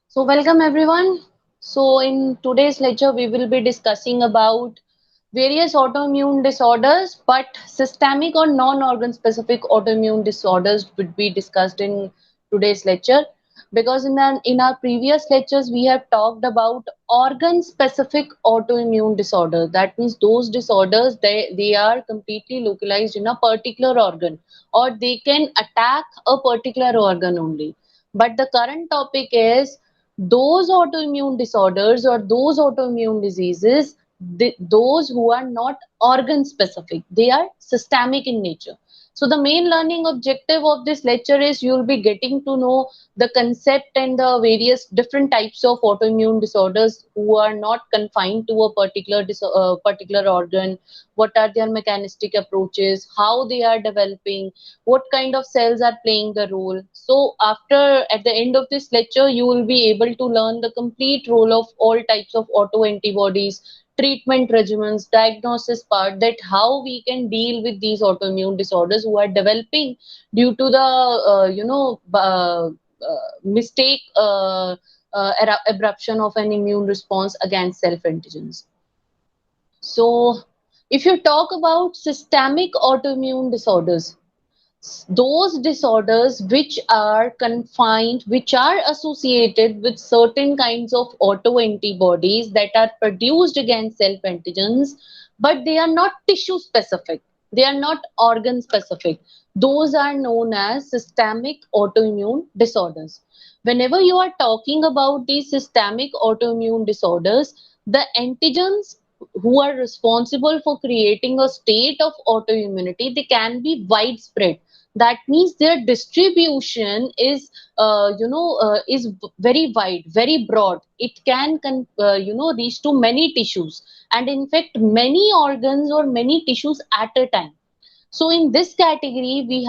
So welcome everyone. So in today's lecture we will be discussing about various autoimmune disorders, but systemic or non-organ specific autoimmune disorders would be discussed in today's lecture, because in our previous lectures we have talked about organ specific autoimmune disorders. That means those disorders they are completely localized in a particular organ, or they can attack a particular organ only. But the current topic is those autoimmune disorders or those autoimmune diseases, those who are not organ specific, they are systemic in nature. So the main learning objective of this lecture is you will be getting to know the concept and the various different types of autoimmune disorders who are not confined to a particular organ. What are their mechanistic approaches, how they are developing, what kind of cells are playing the role. So after, at the end of this lecture, you will be able to learn the complete role of all types of autoantibodies, treatment regimens, diagnosis part, that how we can deal with these autoimmune disorders who are developing due to the mistake abruption of an immune response against self antigens. So if you talk about systemic autoimmune disorders, those disorders which are confined, which are associated with certain kinds of autoantibodies that are produced against self antigens, but they are not tissue specific, they are not organ specific. Those are known as systemic autoimmune disorders. Whenever you are talking about these systemic autoimmune disorders, the antigens who are responsible for creating a state of autoimmunity, they can be widespread. That means their distribution is very wide, very broad. It can reach to many tissues, and in fact many organs or many tissues at a time. So in this category we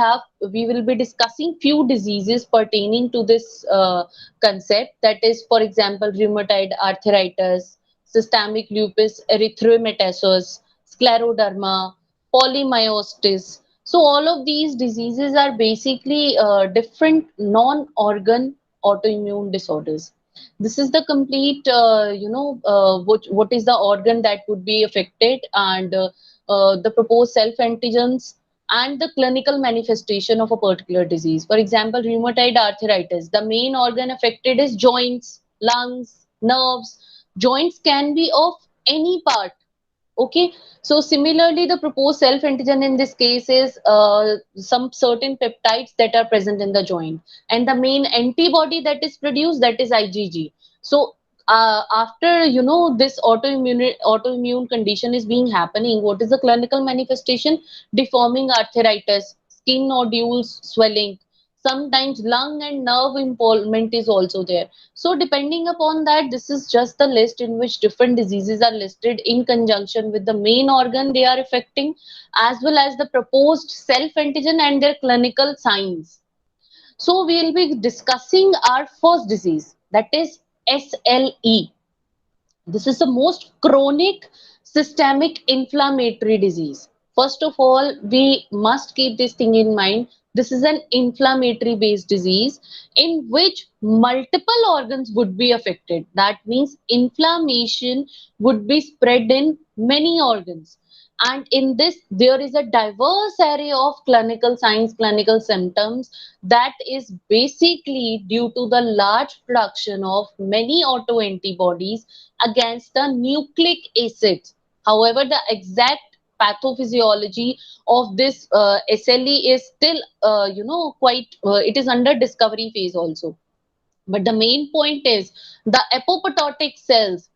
will be discussing few diseases pertaining to this concept, that is, for example, rheumatoid arthritis, systemic lupus erythematosus, scleroderma, polymyositis. So all of these diseases are basically different non-organ autoimmune disorders. This is the complete, what is the organ that would be affected, and the proposed self antigens, and the clinical manifestation of a particular disease. For example, rheumatoid arthritis, the main organ affected is joints, lungs, nerves. Joints can be of any part. Okay, so similarly, the proposed self antigen in this case is some certain peptides that are present in the joint, and the main antibody that is produced, that is IgG. So after this autoimmune condition is being happening, what is the clinical manifestation? Deforming arthritis, skin nodules, swelling. Sometimes lung and nerve involvement is also there. So depending upon that, this is just the list in which different diseases are listed in conjunction with the main organ they are affecting, as well as the proposed self antigen and their clinical signs. So we'll be discussing our first disease, that is SLE. This is the most chronic systemic inflammatory disease. First of all, we must keep this thing in mind. This is an inflammatory based disease in which multiple organs would be affected. That means inflammation would be spread in many organs. And in this, there is a diverse array of clinical signs, clinical symptoms, that is basically due to the large production of many autoantibodies against the nucleic acids. However, the exact pathophysiology of this SLE is still, it is under discovery phase also. But the main point is the apoptotic cells,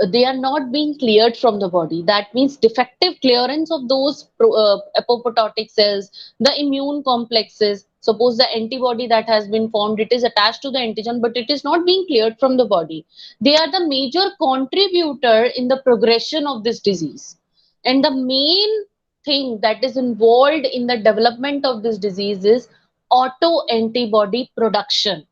they are not being cleared from the body. That means defective clearance of those apoptotic cells, the immune complexes. Suppose the antibody that has been formed, it is attached to the antigen, but it is not being cleared from the body. They are the major contributor in the progression of this disease. And the main thing that is involved in the development of this disease is autoantibody production,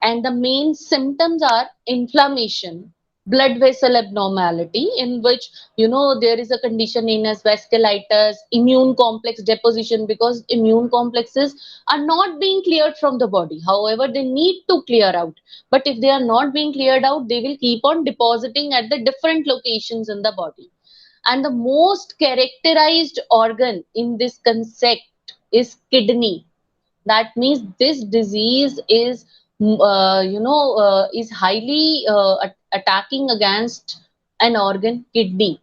and the main symptoms are inflammation, blood vessel abnormality, in which there is a condition known as vasculitis, immune complex deposition, because immune complexes are not being cleared from the body. However, they need to clear out, but if they are not being cleared out, they will keep on depositing at the different locations in the body. And the most characterized organ in this concept is kidney. That means this disease is is highly attacking against an organ, kidney.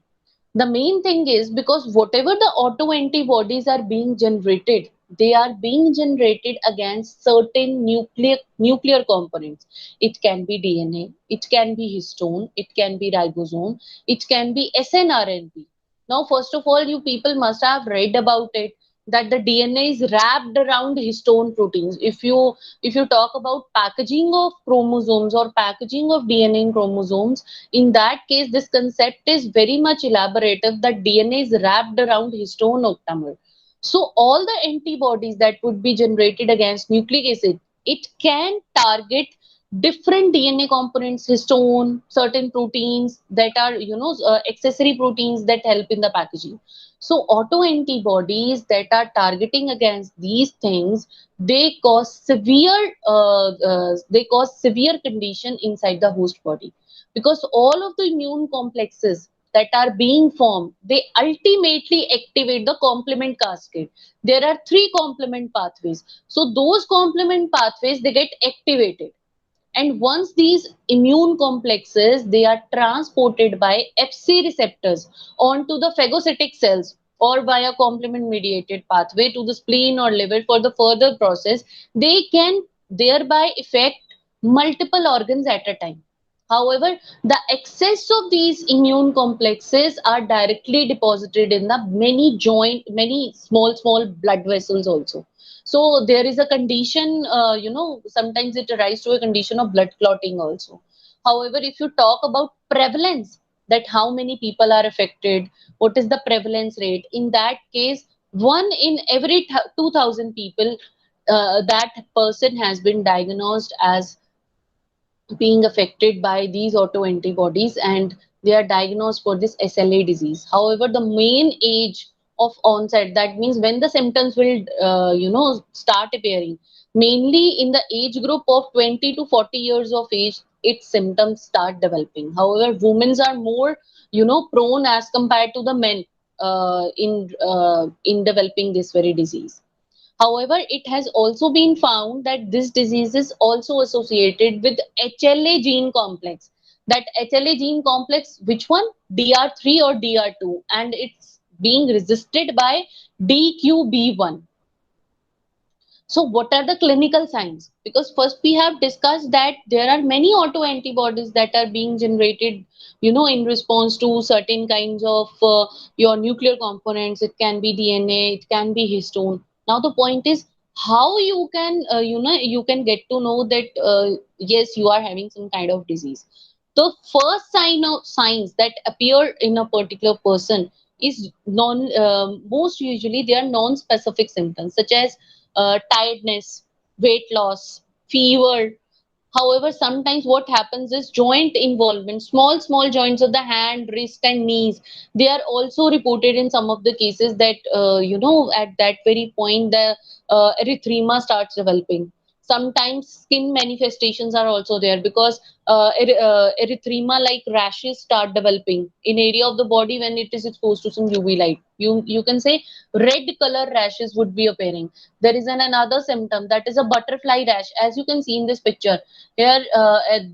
The main thing is because whatever the autoantibodies are being generated, they are being generated against certain nuclear components. It can be DNA, it can be histone, it can be ribosome, it can be snRNP. Now, first of all, you people must have read about it, that the DNA is wrapped around histone proteins. If you talk about packaging of chromosomes or packaging of DNA in chromosomes, in that case, this concept is very much elaborative, that DNA is wrapped around histone octamer. So all the antibodies that would be generated against nucleic acid, it can target different DNA components, histone, certain proteins that are, accessory proteins that help in the packaging. So autoantibodies that are targeting against these things, they cause severe condition inside the host body, because all of the immune complexes that are being formed, they ultimately activate the complement cascade. There are three complement pathways. So those complement pathways, they get activated. And once these immune complexes, they are transported by Fc receptors onto the phagocytic cells or via complement mediated pathway to the spleen or liver for the further process, they can thereby affect multiple organs at a time. However, the excess of these immune complexes are directly deposited in the many small blood vessels also. So there is a condition, sometimes it arises to a condition of blood clotting also. However, if you talk about prevalence, that how many people are affected, what is the prevalence rate? In that case, one in every 2,000 people, that person has been diagnosed as being affected by these autoantibodies, and they are diagnosed for this SLA disease. However, the main age of onset, that means when the symptoms will, start appearing, mainly in the age group of 20 to 40 years of age, its symptoms start developing. However, women are more, prone as compared to the men in developing this very disease. However, it has also been found that this disease is also associated with HLA gene complex. That HLA gene complex, which one? DR3 or DR2, and it's being resisted by DQB1. So what are the clinical signs? Because first we have discussed that there are many autoantibodies that are being generated, in response to certain kinds of your nuclear components. It can be DNA, it can be histone. Now the point is how you can, you can get to know that, yes, you are having some kind of disease. The first signs that appear in a particular person is most usually they are non-specific symptoms, such as tiredness, weight loss, fever. However, sometimes what happens is joint involvement, small joints of the hand, wrist, and knees. They are also reported in some of the cases that, at that very point, the erythema starts developing. Sometimes skin manifestations are also there, because erythema like rashes start developing in area of the body when it is exposed to some UV light. You can say red color rashes would be appearing. There is another symptom, that is a butterfly rash, as you can see in this picture here.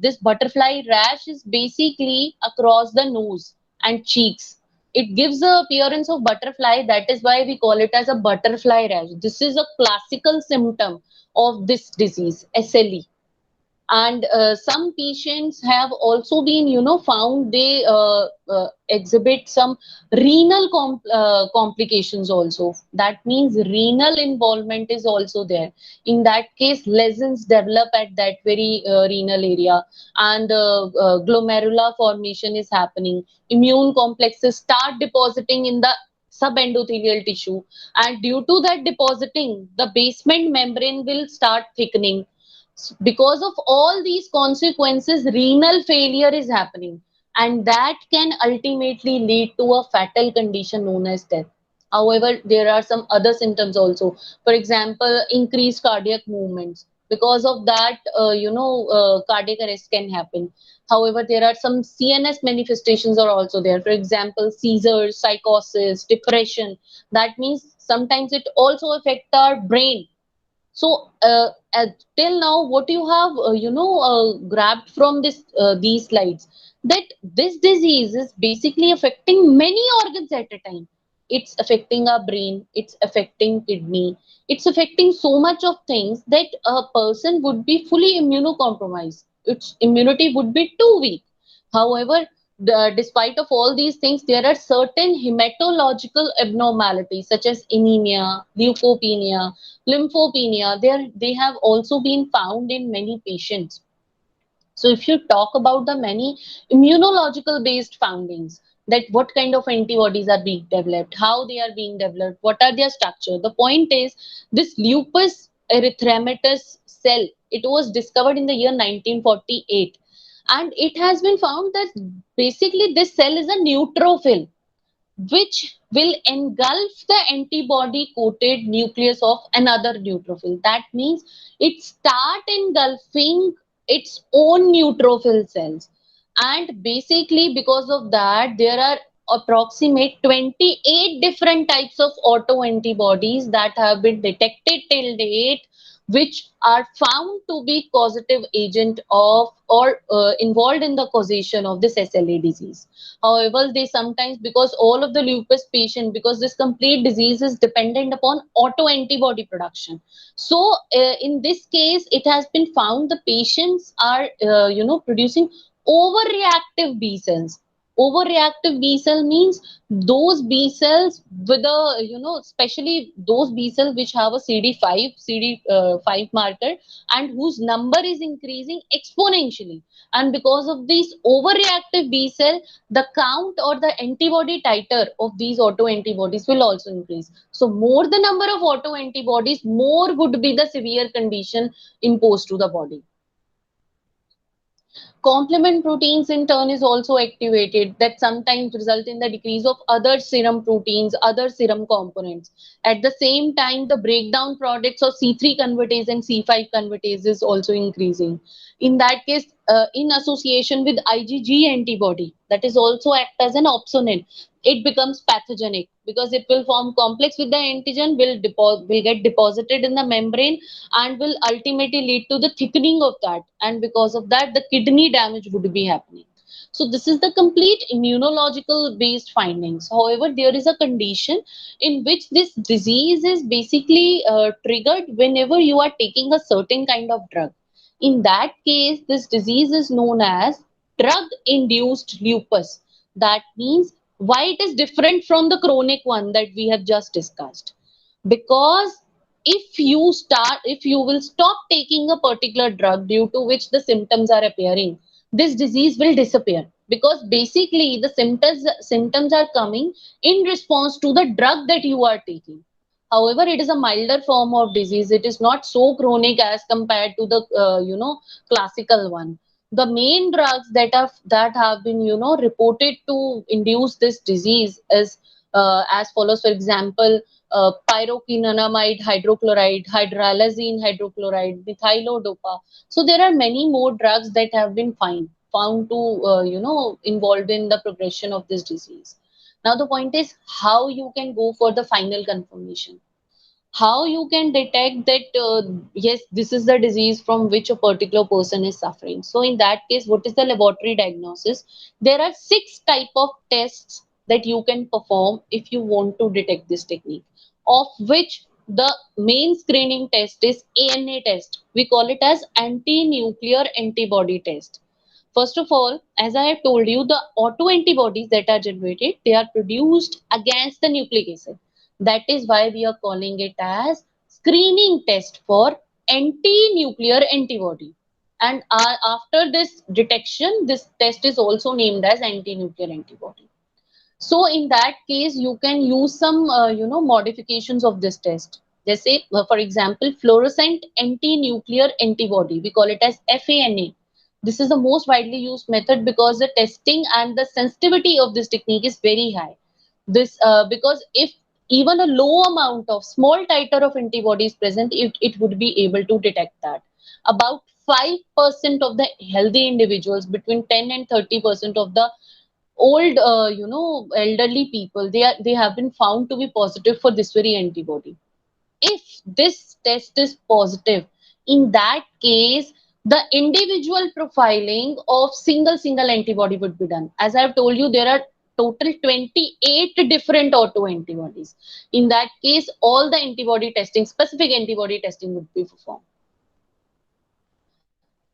This butterfly rash is basically across the nose and cheeks. It gives the appearance of butterfly. That is why we call it as a butterfly rash. This is a classical symptom of this disease, SLE. And some patients have also been, found they exhibit some renal complications also. That means renal involvement is also there. In that case, lesions develop at that very renal area, and glomerular formation is happening. Immune complexes start depositing in the subendothelial tissue, and due to that depositing, the basement membrane will start thickening. Because of all these consequences, renal failure is happening. and that can ultimately lead to a fatal condition known as death. However, there are some other symptoms also. For example, increased cardiac movements. Because of that, cardiac arrest can happen. However, there are some CNS manifestations are also there. For example, seizures, psychosis, depression. That means sometimes it also affect our brain. So, till now, what you have, grabbed from these slides, that this disease is basically affecting many organs at a time. It's affecting our brain, it's affecting kidney, it's affecting so much of things that a person would be fully immunocompromised. Its immunity would be too weak. However, despite of all these things, there are certain hematological abnormalities such as anemia, leukopenia, lymphopenia. They have also been found in many patients. So if you talk about the many immunological based findings, that what kind of antibodies are being developed, how they are being developed, what are their structure. The point is this lupus erythematosus cell, it was discovered in the year 1948, and it has been found that basically this cell is a neutrophil which will engulf the antibody coated nucleus of another neutrophil. That means it start engulfing its own neutrophil cells. And basically because of that, there are approximate 28 different types of autoantibodies that have been detected till date, which are found to be causative agent of or involved in the causation of this SLA disease. However, they sometimes, because all of the lupus patient, because this complete disease is dependent upon autoantibody production. So, in this case, it has been found the patients are, producing overreactive B cells. Overreactive B cell means those B cells with a, especially those B cells which have a CD5 marker and whose number is increasing exponentially. And because of these overreactive B cell, the count or the antibody titer of these autoantibodies will also increase. So more the number of autoantibodies, more would be the severe condition imposed to the body. Complement proteins in turn is also activated that sometimes result in the decrease of other serum proteins, other serum components. At the same time, the breakdown products of C3 convertase and C5 convertase is also increasing. In that case, in association with IgG antibody, that is also act as an opsonate. It becomes pathogenic because it will form complex with the antigen, will get deposited in the membrane and will ultimately lead to the thickening of that, and because of that the kidney damage would be happening. So this is the complete immunological based findings. However, there is a condition in which this disease is basically triggered whenever you are taking a certain kind of drug. In that case, this disease is known as drug induced lupus. That means why it is different from the chronic one that we have just discussed, because if you will stop taking a particular drug due to which the symptoms are appearing, this disease will disappear, because basically the symptoms are coming in response to the drug that you are taking. However, it is a milder form of disease. It is not so chronic as compared to the classical one. The main drugs that have been reported to induce this disease is as follows. For example, pyroquinonamide hydrochloride, hydralazine hydrochloride, methylodopa. So there are many more drugs that have been found to involved in the progression of this disease. Now the point is how you can go for the final confirmation, how you can detect that yes, this is the disease from which a particular person is suffering. So in that case, what is the laboratory diagnosis? There are 6 type of tests that you can perform if you want to detect this technique, of which the main screening test is ANA test. We call it as anti-nuclear antibody test. First of all, as I have told you, the autoantibodies that are generated, they are produced against the nucleic acid. That is why we are calling it as screening test for anti-nuclear antibody. And after this detection, this test is also named as anti-nuclear antibody. So in that case, you can use some, modifications of this test. Just say, for example, fluorescent anti-nuclear antibody. We call it as FANA. This is the most widely used method because the testing and the sensitivity of this technique is very high. This because if even a low amount of small titer of antibody is present, it would be able to detect that. About 5% of the healthy individuals, between 10 and 30% of the old, elderly people, they have been found to be positive for this very antibody. If this test is positive, in that case, the individual profiling of single antibody would be done. As I've told you, there are total 28 different autoantibodies. In that case, all the antibody testing, specific antibody testing would be performed.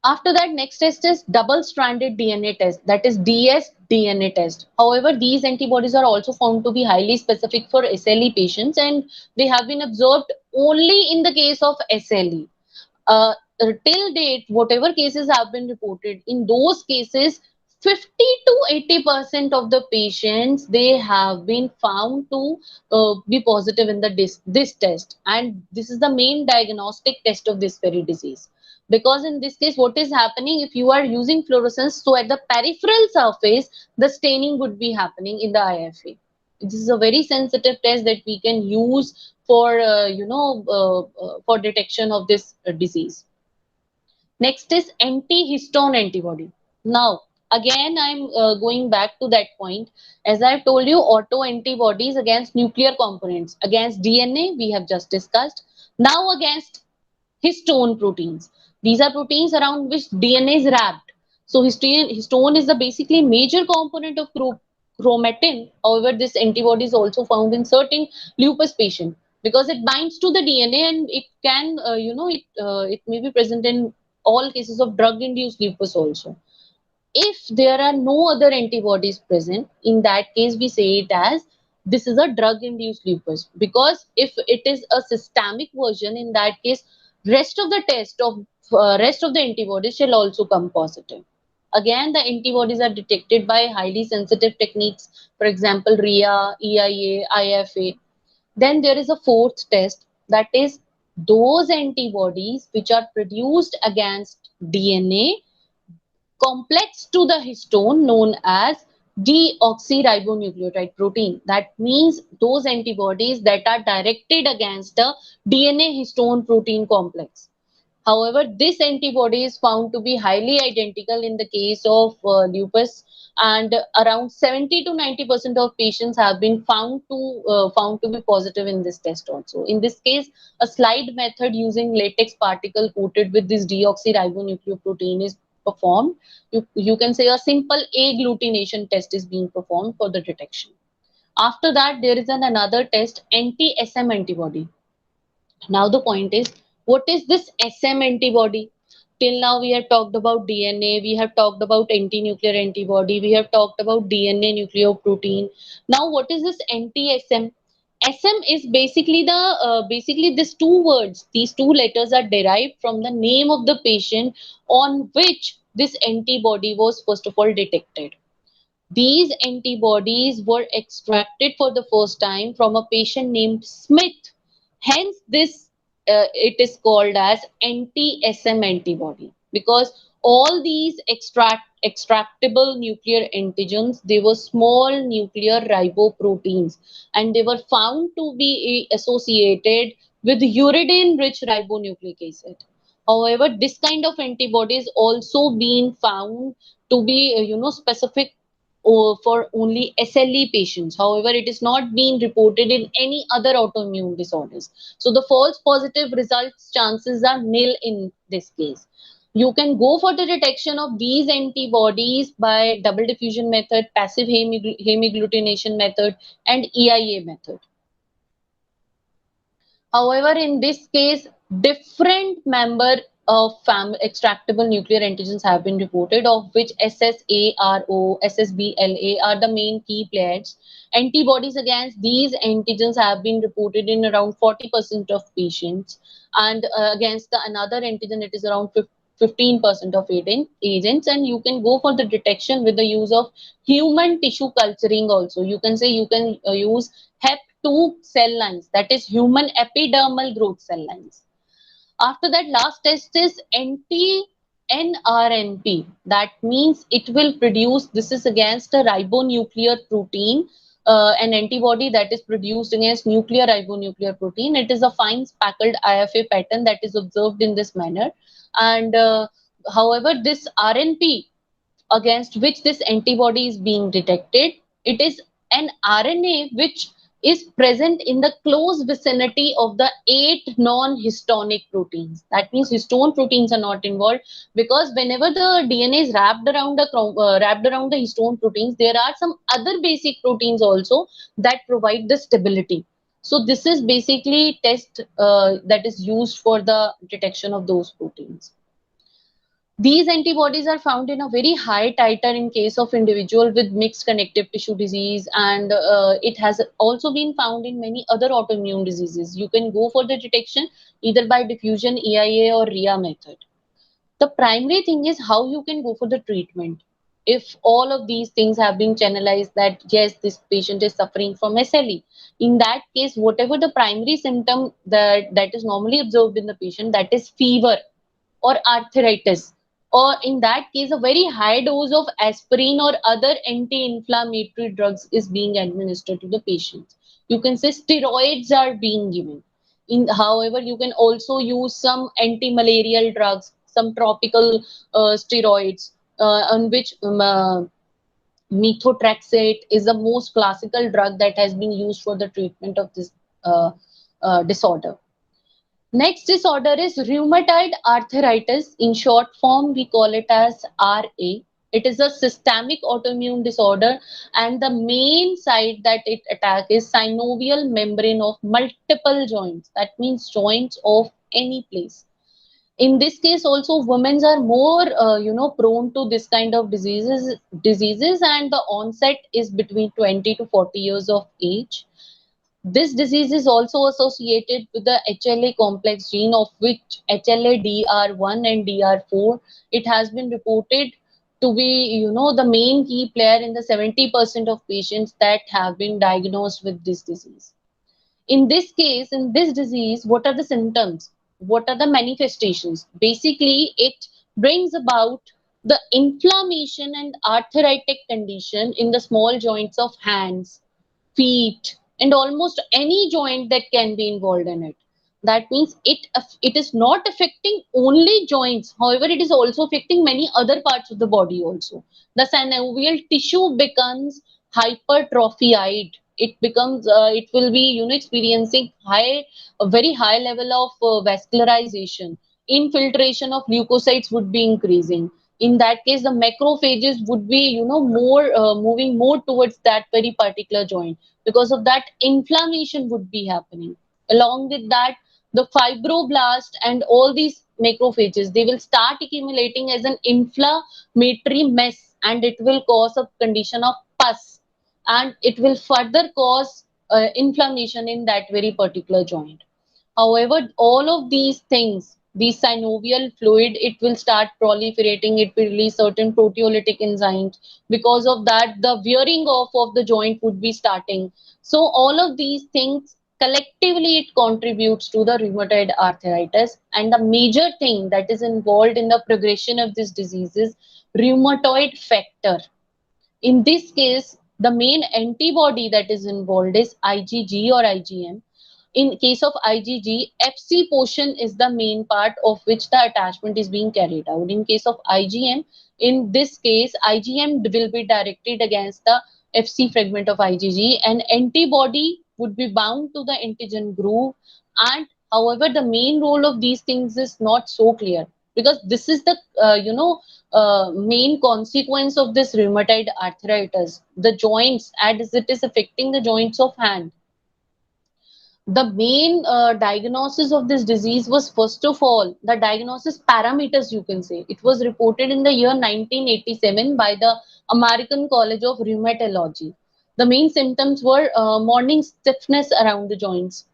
After that, next test is double-stranded DNA test, that is dsDNA test. However, these antibodies are also found to be highly specific for SLE patients, and they have been observed only in the case of SLE. Till date, whatever cases have been reported, in those cases, 50 to 80% of the patients, they have been found to be positive in this test, and this is the main diagnostic test of this very disease. Because in this case, what is happening, if you are using fluorescence, so at the peripheral surface, the staining would be happening in the IFA. This is a very sensitive test that we can use for for detection of this disease. Next is anti-histone antibody. Now, again, I'm going back to that point. As I've told you, autoantibodies against nuclear components, against DNA, we have just discussed. Now, against histone proteins. These are proteins around which DNA is wrapped. So, histone is the basically major component of chromatin. However, this antibody is also found in certain lupus patients because it binds to the DNA, and it can, it may be present in all cases of drug-induced lupus also. If there are no other antibodies present, in that case, we say it as this is a drug-induced lupus. Because if it is a systemic version, in that case, rest of the antibodies shall also come positive. Again, the antibodies are detected by highly sensitive techniques, for example, RIA, EIA, IFA. Then there is a fourth test, that is those antibodies which are produced against DNA complex to the histone known as deoxyribonucleotide protein. That means those antibodies that are directed against a DNA histone protein complex. However, this antibody is found to be highly identical in the case of lupus, and around 70 to 90% of patients have been found to be positive in this test also. In this case, a slide method using latex particle coated with this deoxyribonucleoprotein is performed. You can say a simple agglutination test is being performed for the detection. After that, there is another test, anti-SM antibody. Now the point is, what is this SM antibody? Till now we have talked about DNA, we have talked about anti-nuclear antibody, we have talked about DNA nucleoprotein. Now what is this anti-SM? SM is basically basically these two words, these two letters are derived from the name of the patient on which this antibody was first of all detected. These antibodies were extracted for the first time from a patient named Smith. Hence, this it is called as anti-SM antibody, because all these extractable nuclear antigens, they were small nuclear riboproteins, and they were found to be associated with uridine-rich ribonucleic acid. However, this kind of antibodies also been found to be specific for only SLE patients. However, it is not being reported in any other autoimmune disorders. So the false positive results chances are nil in this case. You can go for the detection of these antibodies by double diffusion method, passive hemagglutination method, and EIA method. However, in this case, different member of extractable nuclear antigens have been reported, of which SSARO, SSBLA are the main key players. Antibodies against these antigens have been reported in around 40% of patients, and against another antigen, it is around 15% of agents. And you can go for the detection with the use of human tissue culturing also. You can say you can use HEP2 cell lines, that is human epidermal growth cell lines. After that, last test is anti NRNP. That means it will produce, this is against a ribonuclear protein, an antibody that is produced against nuclear ribonuclear protein. It is a fine speckled IFA pattern that is observed in this manner. And however, this RNP against which this antibody is being detected, it is an RNA which is present in the close vicinity of the 8 non-histonic proteins. That means histone proteins are not involved, because whenever the DNA is wrapped around the histone proteins, there are some other basic proteins also that provide the stability. So this is basically test that is used for the detection of those proteins. These antibodies are found in a very high titer in case of individual with mixed connective tissue disease, and it has also been found in many other autoimmune diseases. You can go for the detection either by diffusion, EIA, or RIA method. The primary thing is how you can go for the treatment. If all of these things have been channelized that yes, this patient is suffering from SLE, in that case, whatever the primary symptom that is normally observed in the patient, that is fever or arthritis, or in that case a very high dose of aspirin or other anti-inflammatory drugs is being administered to the patients. You can say steroids are being given. However, you can also use some anti-malarial drugs, some tropical steroids, on which methotrexate is the most classical drug that has been used for the treatment of this uh, disorder. Next disorder is rheumatoid arthritis. In short form, we call it as RA. It is a systemic autoimmune disorder, and the main site that it attacks is synovial membrane of multiple joints. That means joints of any place. In this case, also women are more, prone to this kind of diseases, and the onset is between 20 to 40 years of age. This disease is also associated with the HLA complex gene, of which HLA-DR1 and DR4. It has been reported to be, the main key player in the 70% of patients that have been diagnosed with this disease. In this case, in this disease, what are the symptoms? What are the manifestations? Basically, it brings about the inflammation and arthritic condition in the small joints of hands, feet, and almost any joint that can be involved in it. That means it is not affecting only joints. However, it is also affecting many other parts of the body also. The synovial tissue becomes hypertrophied. It becomes it will be experiencing a very high level of vascularization. Infiltration of leukocytes would be increasing. In that case, the macrophages would be more moving more towards that very particular joint. Because of that, inflammation would be happening. Along with that, the fibroblast and all these macrophages, they will start accumulating as an inflammatory mess, and it will cause a condition of pus, and it will further cause inflammation in that very particular joint. However, all of these things, the synovial fluid, it will start proliferating, it will release certain proteolytic enzymes. Because of that, the wearing off of the joint would be starting. So all of these things collectively, it contributes to the rheumatoid arthritis. And the major thing that is involved in the progression of this disease is rheumatoid factor. In this case, the main antibody that is involved is IgG or IgM. In case of IgG, Fc portion is the main part of which the attachment is being carried out. In case of IgM, in this case, IgM will be directed against the Fc fragment of IgG, and antibody would be bound to the antigen groove. And however, the main role of these things is not so clear, because this is the main consequence of this rheumatoid arthritis. The joints, as it is affecting the joints of hand. The main diagnosis of this disease was, first of all, the diagnosis parameters, you can say. It was reported in the year 1987 by the American College of Rheumatology. The main symptoms were morning stiffness around the joints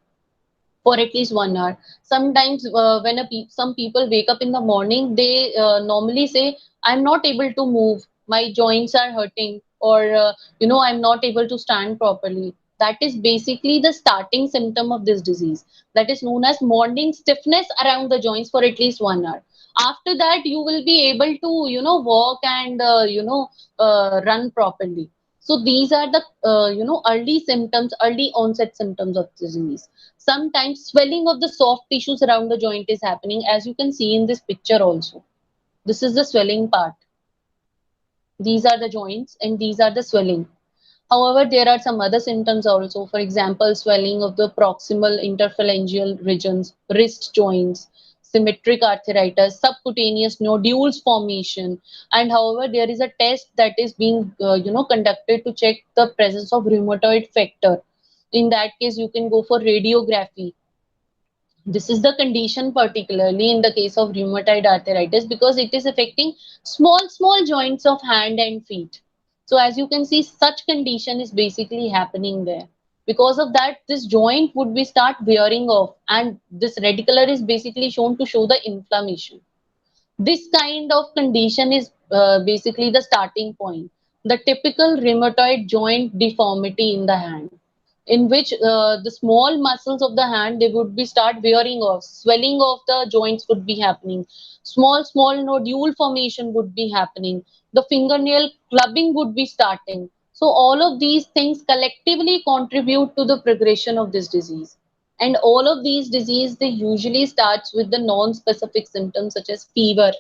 for at least 1 hour. Sometimes when some people wake up in the morning, they normally say, I'm not able to move, my joints are hurting, or I'm not able to stand properly. That is basically the starting symptom of this disease. That is known as morning stiffness around the joints for at least 1 hour. After that, you will be able to, walk and, run properly. So these are the, early symptoms, early onset symptoms of disease. Sometimes swelling of the soft tissues around the joint is happening, as you can see in this picture also. This is the swelling part. These are the joints and these are the swelling. However, there are some other symptoms also. For example, swelling of the proximal interphalangeal regions, wrist joints, symmetric arthritis, subcutaneous nodules formation. And however, there is a test that is being, conducted to check the presence of rheumatoid factor. In that case, you can go for radiography. This is the condition particularly in the case of rheumatoid arthritis because it is affecting small joints of hand and feet. So as you can see, such condition is basically happening there. Because of that, this joint would be start wearing off, and this red color is basically shown to show the inflammation. This kind of condition is basically the starting point. The typical rheumatoid joint deformity in the hand, in which the small muscles of the hand, they would be start wearing off, swelling of the joints would be happening, small nodule formation would be happening, the fingernail clubbing would be starting. So all of these things collectively contribute to the progression of this disease. And all of these disease, they usually starts with the non-specific symptoms such as fever,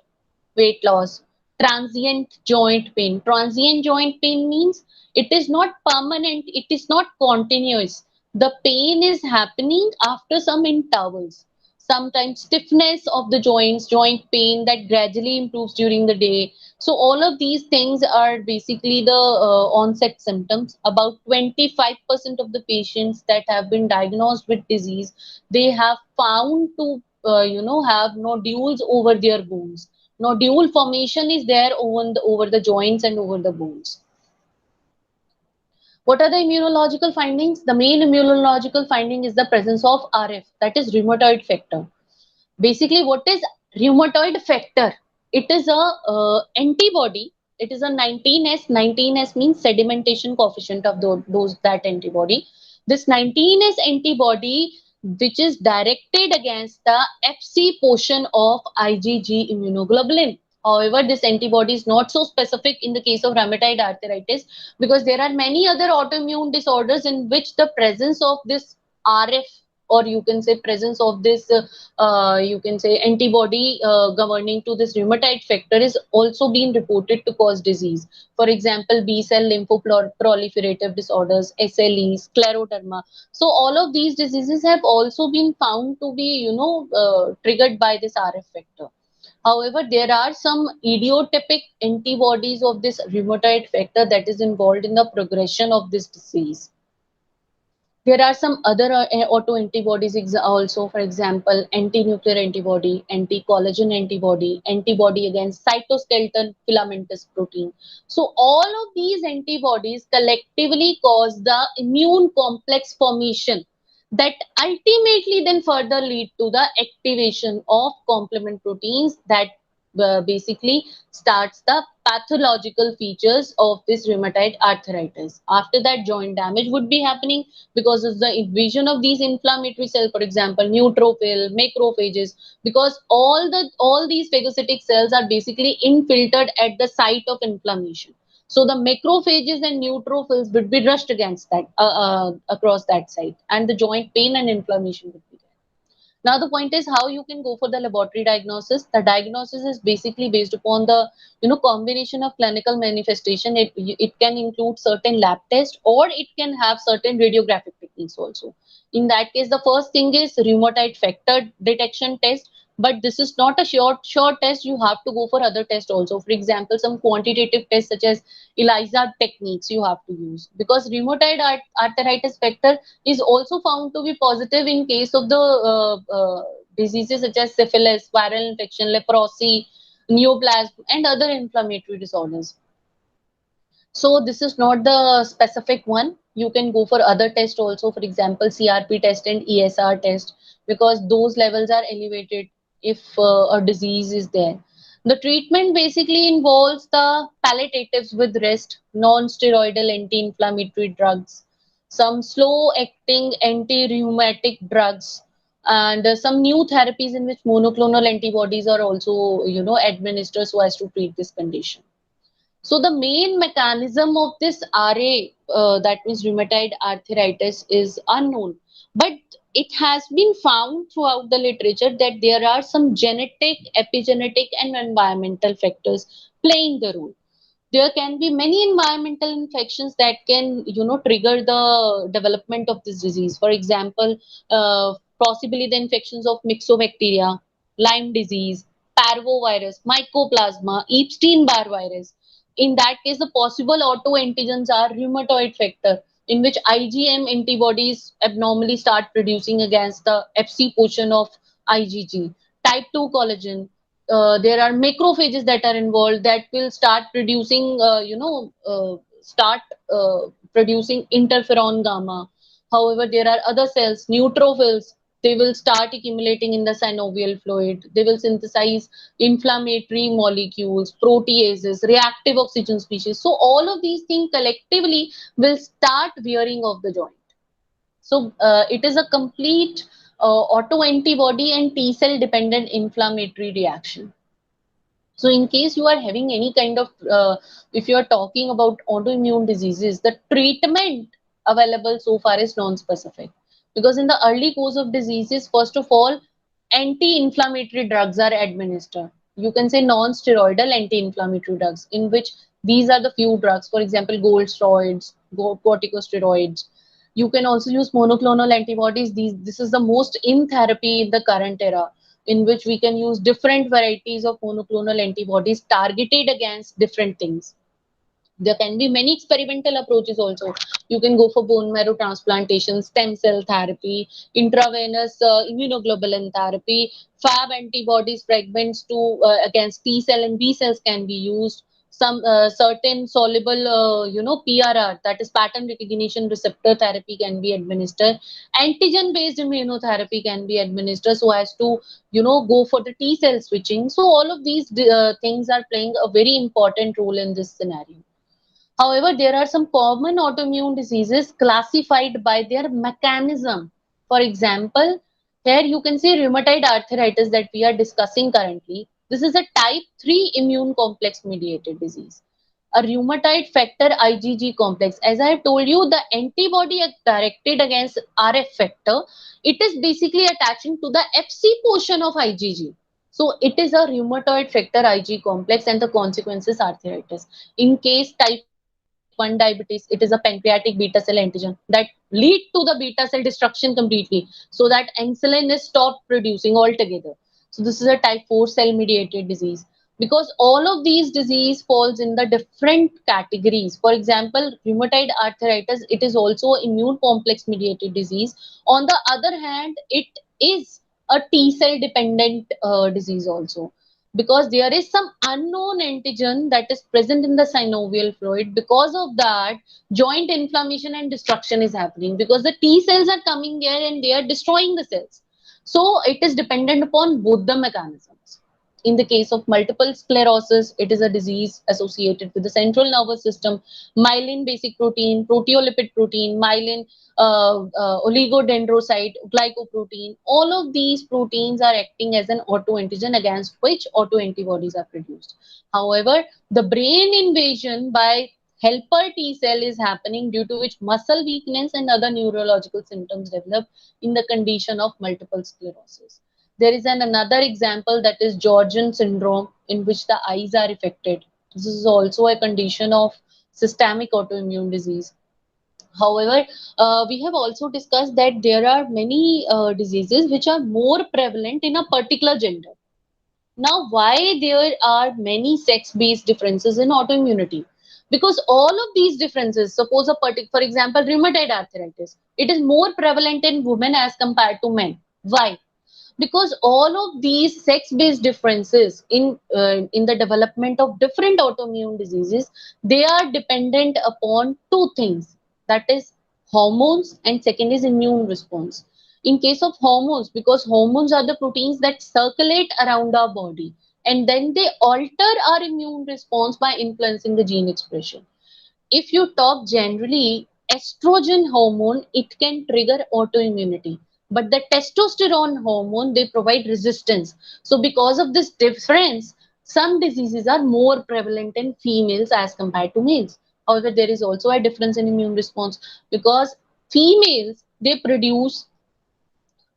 weight loss, transient joint pain. Transient joint pain means it is not permanent, it is not continuous. The pain is happening after some intervals. Sometimes stiffness of the joints, joint pain that gradually improves during the day. So all of these things are basically the onset symptoms. About 25% of the patients that have been diagnosed with disease, they have found to have nodules over their bones. Nodule formation is there over the joints and over the bones. What are the immunological findings? The main immunological finding is the presence of RF, that is rheumatoid factor. Basically, what is rheumatoid factor? It is a antibody. It is a 19S. 19S means sedimentation coefficient of that antibody. This 19S antibody, which is directed against the Fc portion of IgG immunoglobulin. However, this antibody is not so specific in the case of rheumatoid arthritis because there are many other autoimmune disorders in which the presence of this RF, or you can say presence of this you can say antibody governing to this rheumatoid factor is also being reported to cause disease. For example, B cell lymphoproliferative disorders, SLE, scleroderma. So all of these diseases have also been found to be, triggered by this RF factor. However, there are some idiotypic antibodies of this rheumatoid factor that is involved in the progression of this disease. There are some other autoantibodies also, for example, anti-nuclear antibody, anti-collagen antibody, antibody against cytoskeleton filamentous protein. So all of these antibodies collectively cause the immune complex formation that ultimately then further lead to the activation of complement proteins that basically starts the pathological features of this rheumatoid arthritis. After that, joint damage would be happening because of the invasion of these inflammatory cells, for example, neutrophil, macrophages, because all these phagocytic cells are basically infiltrated at the site of inflammation. So the macrophages and neutrophils would be rushed against that across that site, and the joint pain and inflammation would be there. Now the point is how you can go for the laboratory diagnosis. The diagnosis is basically based upon the combination of clinical manifestation. It can include certain lab tests or it can have certain radiographic techniques also. In that case, the first thing is rheumatoid factor detection test. But this is not a short test. You have to go for other tests also. For example, some quantitative tests such as ELISA techniques you have to use, because rheumatoid arthritis factor is also found to be positive in case of the diseases such as syphilis, viral infection, leprosy, neoplasm, and other inflammatory disorders. So this is not the specific one. You can go for other tests also, for example, CRP test and ESR test, because those levels are elevated if a disease is there. The treatment basically involves the palliatives with rest, non-steroidal anti-inflammatory drugs, some slow acting anti-rheumatic drugs, and some new therapies in which monoclonal antibodies are also, administered so as to treat this condition. So the main mechanism of this RA, that means rheumatoid arthritis, is unknown, but it has been found throughout the literature that there are some genetic, epigenetic, and environmental factors playing the role. There can be many environmental infections that can, trigger the development of this disease. For example, possibly the infections of myxobacteria, Lyme disease, parvovirus, mycoplasma, Epstein-Barr virus. In that case, the possible autoantigens are rheumatoid factor, in which IgM antibodies abnormally start producing against the Fc portion of IgG. Type 2 collagen, there are macrophages that are involved that will start producing, start producing interferon gamma. However, there are other cells, neutrophils, they will start accumulating in the synovial fluid. They will synthesize inflammatory molecules, proteases, reactive oxygen species. So all of these things collectively will start wearing of the joint. So it is a complete autoantibody and T cell dependent inflammatory reaction. So in case you are having any kind of, if you are talking about autoimmune diseases, the treatment available so far is non-specific. Because in the early course of diseases, first of all, anti-inflammatory drugs are administered. You can say non-steroidal anti-inflammatory drugs, in which these are the few drugs, for example, gold steroids, corticosteroids. You can also use monoclonal antibodies. This is the most in therapy in the current era, in which we can use different varieties of monoclonal antibodies targeted against different things. There can be many experimental approaches also. You can go for bone marrow transplantation, stem cell therapy, intravenous immunoglobulin therapy, Fab antibodies fragments to against T cell and B cells can be used. Some certain soluble, PRR, that is pattern recognition receptor therapy, can be administered. Antigen-based immunotherapy can be administered so as to, go for the T cell switching. So all of these things are playing a very important role in this scenario. However, there are some common autoimmune diseases classified by their mechanism. For example, here you can see rheumatoid arthritis that we are discussing currently. This is a type 3 immune complex mediated disease. A rheumatoid factor IgG complex. As I have told you, the antibody directed against RF factor, it is basically attaching to the Fc portion of IgG. So it is a rheumatoid factor Ig complex, and the consequences arthritis. In case type 1 diabetes, it is a pancreatic beta cell antigen that lead to the beta cell destruction completely, so that insulin is stopped producing altogether. So this is a type 4 cell mediated disease. Because all of these disease falls in the different categories. For example, rheumatoid arthritis, it is also immune complex mediated disease. On the other hand, it is a T cell dependent disease also, because there is some unknown antigen that is present in the synovial fluid. Because of that, joint inflammation and destruction is happening, because the T cells are coming there and they are destroying the cells. So it is dependent upon both the mechanisms. In the case of multiple sclerosis, it is a disease associated with the central nervous system. Myelin basic protein, proteolipid protein, myelin oligodendrocyte, glycoprotein, all of these proteins are acting as an autoantigen against which autoantibodies are produced. However, the brain invasion by helper T cell is happening, due to which muscle weakness and other neurological symptoms develop in the condition of multiple sclerosis. There is another example, that is Georgian syndrome, in which the eyes are affected. This is also a condition of systemic autoimmune disease. However, we have also discussed that there are many diseases which are more prevalent in a particular gender. Now, why there are many sex-based differences in autoimmunity? Because all of these differences, suppose for example, rheumatoid arthritis, it is more prevalent in women as compared to men. Why? Because all of these sex-based differences in the development of different autoimmune diseases, they are dependent upon two things, that is hormones, and second is immune response. In case of hormones, because hormones are the proteins that circulate around our body, and then they alter our immune response by influencing the gene expression. If you talk generally, estrogen hormone, it can trigger autoimmunity, but the testosterone hormone, they provide resistance. So because of this difference, some diseases are more prevalent in females as compared to males. However, there is also a difference in immune response, because females, they produce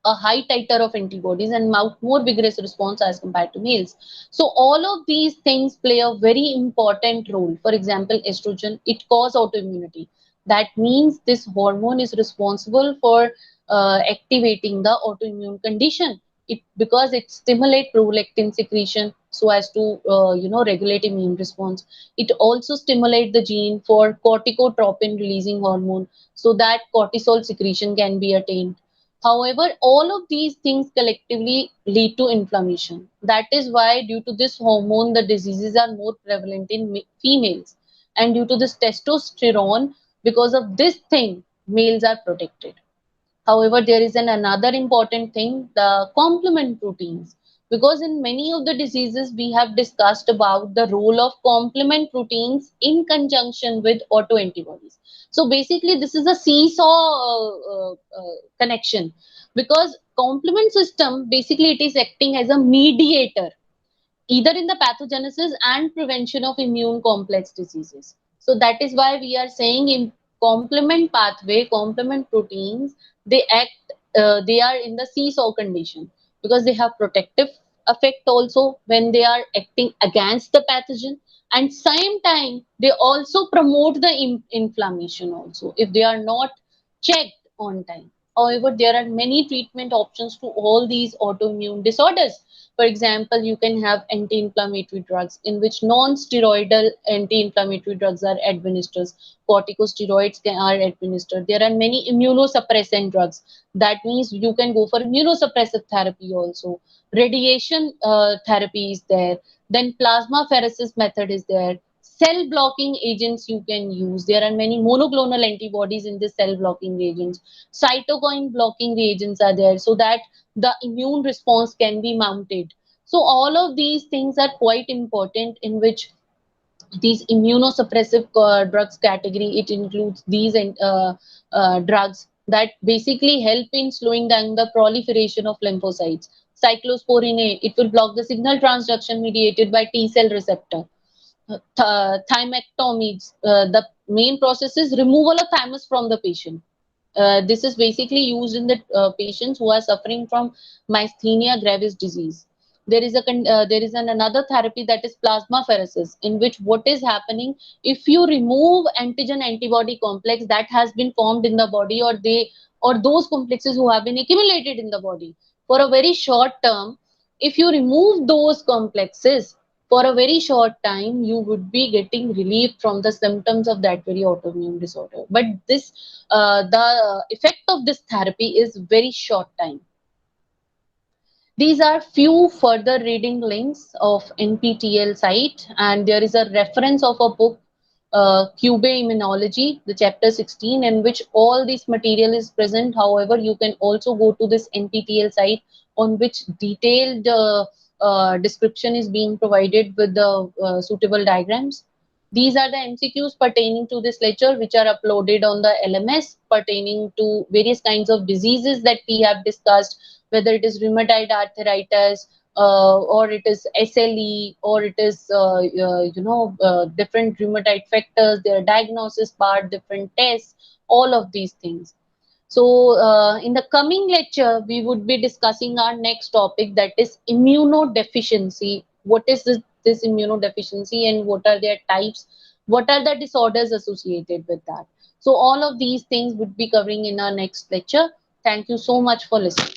a high titer of antibodies and mount more vigorous response as compared to males. So all of these things play a very important role. For example, estrogen, it causes autoimmunity. That means this hormone is responsible for activating the autoimmune condition. It, because it stimulates prolactin secretion so as to regulate immune response. It also stimulates the gene for corticotropin releasing hormone, so that cortisol secretion can be attained. However, all of these things collectively lead to inflammation. That is why, due to this hormone, the diseases are more prevalent in females. And due to this testosterone, because of this thing, males are protected. However, there is another important thing, the complement proteins. Because in many of the diseases, we have discussed about the role of complement proteins in conjunction with autoantibodies. So basically, this is a seesaw connection, because complement system, basically it is acting as a mediator either in the pathogenesis and prevention of immune complex diseases. So that is why we are saying in complement pathway, complement proteins, they act, they are in the seesaw condition, because they have protective effect also when they are acting against the pathogen, and same time they also promote the inflammation also if they are not checked on time. However, there are many treatment options to all these autoimmune disorders. For example, you can have anti-inflammatory drugs in which non-steroidal anti-inflammatory drugs are administered. Corticosteroids are administered. There are many immunosuppressant drugs. That means you can go for immunosuppressive therapy also. Radiation therapy is there. Then plasmapheresis method is there. Cell blocking agents you can use. There are many monoclonal antibodies in the cell blocking agents. Cytokine blocking reagents are there, so that the immune response can be mounted. So all of these things are quite important, in which these immunosuppressive drugs category, it includes these drugs that basically help in slowing down the proliferation of lymphocytes. Cyclosporine A, it will block the signal transduction mediated by T cell receptor. Thymectomy, the main process is removal of thymus from the patient. This is basically used in the patients who are suffering from myasthenia gravis disease. There is another therapy, that is plasmapheresis, in which what is happening, if you remove antigen antibody complex that has been formed in the body, or those complexes who have been accumulated in the body for a very short term, if you remove those complexes for a very short time, you would be getting relief from the symptoms of that very autoimmune disorder. But this the effect of this therapy is very short time. These are few further reading links of NPTEL site, and there is a reference of a book, Cube Immunology, the chapter 16, in which all this material is present. However, you can also go to this NPTEL site, on which detailed description is being provided with the suitable diagrams. These are the MCQs pertaining to this lecture, which are uploaded on the LMS, pertaining to various kinds of diseases that we have discussed, whether it is rheumatoid arthritis, or it is SLE, or it is different rheumatoid factors, their diagnosis part, different tests, all of these things. So in the coming lecture, we would be discussing our next topic, that is immunodeficiency. What is this immunodeficiency, and what are their types? What are the disorders associated with that? So all of these things would be covering in our next lecture. Thank you so much for listening.